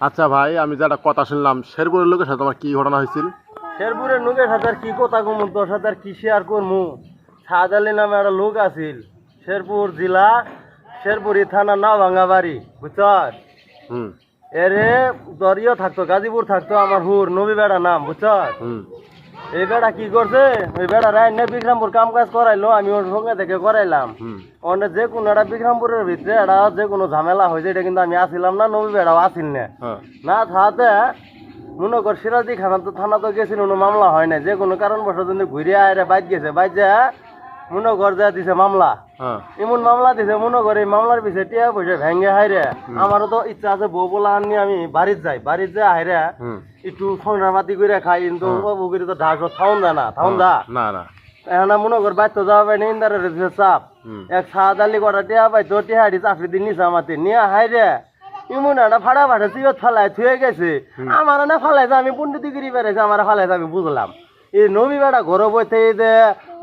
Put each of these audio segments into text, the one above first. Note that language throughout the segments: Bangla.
আচ্ছা ভাই, আমি যে একটা কথা শুনলাম, শেরপুরের লোকের সাথে তোমার কি ঘটনা হয়েছিল? শেরপুরের লোকের সাথে আর কি কথা কমু, তোর সাথে আর কি শেয়ার করমু। সাদ আলী নামে একটা লোক আছিল, শেরপুর জেলা, শেরপুরি থানা, নাওভাঙ্গা বাড়ি, বুঝছ? হুম এরে দরিও থাকতো, গাজীপুর থাকতো, আমার হুর নবী বেড়া নাম, বুঝছ? হুম এই বেড়া কি করছে, ওই বেড়া রায় বিক্রমপুর কাম কাজ করাইলো, আমি ওর সঙ্গে থেকে করাইলাম। হুম অনেক যে কোনো একটা বিক্রমপুরের ভিতরে একটা যে কোনো ঝামেলা হয়েছে, এটা কিন্তু আমি আসিলাম না, নবী বেড়াও আসিল না। হ্যাঁ না থাকতে মনে কর সিরাজি থানা তো গেছিল, কোনো মামলা হয় না, যে কোনো কারণবশত যদি ঘুরে আয় বাইক গেছে, বাইক যা মনে কর যা দিছে মামলা, হ্যাঁ এমন মামলা দিছে, মনে করে এই মামলার পিছিয়ে টিয়া পয়সা ভেঙে হাইরে। আমারও তো ইচ্ছা আছে বউ বলা নিয়ে আমি বাড়িতে যাই হাইরে হুম একটু সংসার পাতি করে খাই, কিন্তু বুকিরে তো ঢাক থাউন দা না, থাউন দা না না এখন মনে কর বাইর তো যাওয়া পাই না, ইন্দারের চাপ। হুম এক সাদ আলি কটা টিয়া পাই তো টিহাড়ি চাকরি দিন নিছে আমাতে নিয়ে হাইরে ইমন একটা ফাড়া ফাটা চিবত ফালাই থুয়ে গেছে। আমার না ফালাইছে, আমি পন্ডিতি গিরি বেড়াইছে, আমার ফালাইছে, আমি বুঝলাম। এই নবী বেড়া ঘর বইতে যে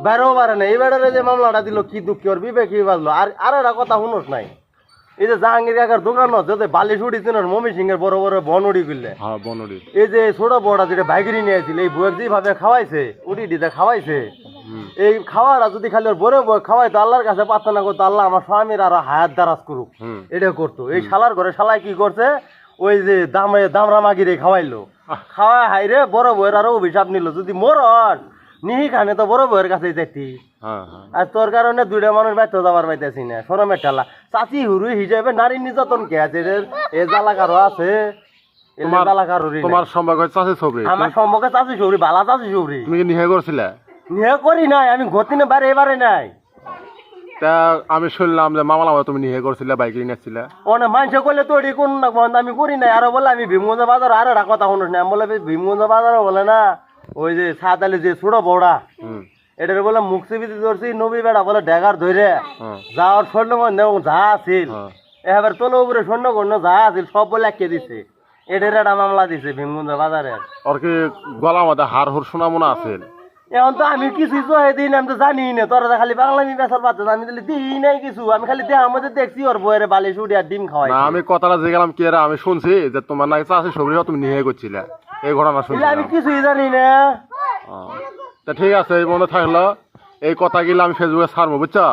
বেরো পারে না, এই বেড়ারে যে মামলাটা দিল, কি দুঃখ ওর বিবেক কি বাজলো। আর একটা কথা শুনোস নাই, এই যে জাহাঙ্গীর কাকার দোকান যাতে বালিশ উঠিছিল মমি সিং এর বড় বড় বন উড়ি করলে, হ্যাঁ বনরি এই যে ছোট বড়টা যেটা বাইকেরি নিয়েছিল, এই বউয়ের যেভাবে খাওয়াইছে উঠি দিতে খাওয়াইছে, এই খাওয়াটা যদি খালি ওর বড় বউ খাওয়াইতো, আল্লাহর কাছে প্রার্থনা করতো, আল্লাহ আমার স্বামীর আরো হায়াত দারাজ করুক, এটা করতো। এই শালার ঘরে শালায় কি করছে, ওই যে দামরা মাগিরে খাওয়াইলো, খাওয়াই হাইরে বড় বউয়ের আরো অভিশাপ নিল, যদি মরন নিহি খানে তো বড় বউয়ের কাছে যাইতি। হ্যাঁ হ্যাঁ আর তোর কারণে দুইটা মানুষ বাইতে যাবার পাইতেছি না, সরমের ঠেলা। চাচি হুরু হিসেবে নারী নির্যাতন কে আছে, এ জ্বালা কারো আছে, তোমার সম্পর্ক চাষি ছবি, আমার সম্পর্কে চাচি সৌরি, বালা চাচি সৌরি। তুমি কি নিহে করছিলে? নিয়ে করি নাই, আমি গতিনে বারে এবারে নাই। তা আমি শুনলাম যে মামলা তুমি নিহে করছিলে, বাইক নিয়েছিলে। অনেক মানুষ করলে তো কোন না কোন আমি করি নাই। আরো বলে আমি ভীমগঞ্জ বাজার, আরো একটা কথা শুনিস না, আমি বলে ভীমগঞ্জ বাজারও বলে না, ওই যে সাত আলি যে ছোট বড়া, এটার বলে মুক্তিবিধি ধরছি, নবী বেড়া বলে ড্যাগার ধরে যাওয়ার সৈন্য যা আছিল, এবার তোলো উপরে সৈন্য কন্য যা আছিল সব বলে একে দিছে, এটার একটা মামলা দিছে ভীমগঞ্জ বাজারে। ওর কি গলা মধ্যে হার হুর শোনা মনে আছে? এখন তো আমি কিছু দিন, আমি তো জানি না, তোরা খালি বাংলামি বেসার পাচ্ছে, আমি তাহলে দিই নাই কিছু, আমি খালি দেহ আমাদের দেখছি ওর বইয়ের বালিশ উঠে আর ডিম খাওয়াই। আমি কথাটা যে গেলাম কি আমি শুনছি যে তোমার নাকি চাষি সবরি তুমি নিহে করছিলে, এই ঘটনা শুনছি। আমি কিছুই জানি না। তা ঠিক আছে, এই মনে থাকলো, এই কথা গেলে আমি ফেসবুকে ছাড়বো, বুঝছো?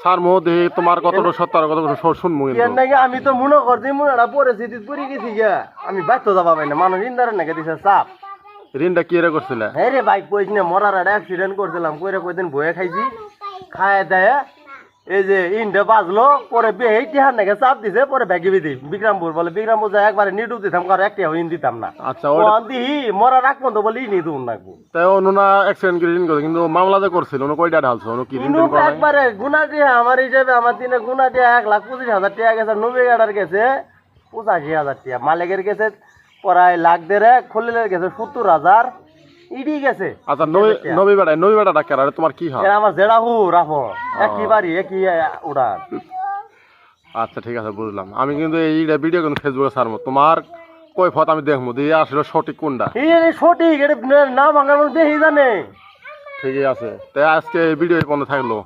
ছাড়বো, দেখি তোমার কতটা সত্য আর কতটা শুনবো। নাকি আমি তো মনে করছি মনে একটা পরিস্থিতি পড়ে গেছি গা, আমি বাইতে যাবা পাই না, মানুষ ইন্দারের নাকি দিছে চাপ। ঋণটা কি রে করছিলে? হ্যাঁ রে বাইক পয়সা নিয়ে মরার একটা অ্যাক্সিডেন্ট করছিলাম, কইরা কয়দিন বয়ে খাইছি, খায় দেয় এই যে ইন্ডে বাজলো, পরে বেই টিহার নাকি চাপ দিছে, পরে ভেগে বিধি বিক্রমপুর বলে, বিক্রমপুর যায় একবারে নিটুক দিতাম, কারো একটা ইন দিতাম না। আচ্ছা দিহি মরা রাখবো তো বলে ইনি দুন রাখবো। তাই অনুনা অ্যাক্সিডেন্ট করে ঋণ করে, কিন্তু মামলা যে করছিল অনু কয়টা ঢালছো, অনু কি ঋণ একবারে গুনাটি আমার হিসেবে আমার দিনে গুনাটি 1,25,000 টাকা গেছে, নবী গাড়ার গেছে 85,000 টাকা, মালিকের গেছে প্রায় লাখ দেড়ে, খলিলের গেছে 70,000, ইডি গেছে। আচ্ছা নবী বেটা ডাক্তার, আর তোমার কি হয়? আমার জেড়া হু রাখো একই বাড়ি একই উড়ান। আচ্ছা ঠিক আছে, বুঝলাম। আমি কিন্তু এই ভিডিও কিন্তু ফেসবুকে ছাড়বো, তোমার কই ফত আমি দেখবো দিয়ে আসলে সঠিক কোনটা। সঠিক এটা নাম আমার দেখি জানে। ঠিকই আছে, তাই আজকে এই ভিডিও বন্ধ থাকলো।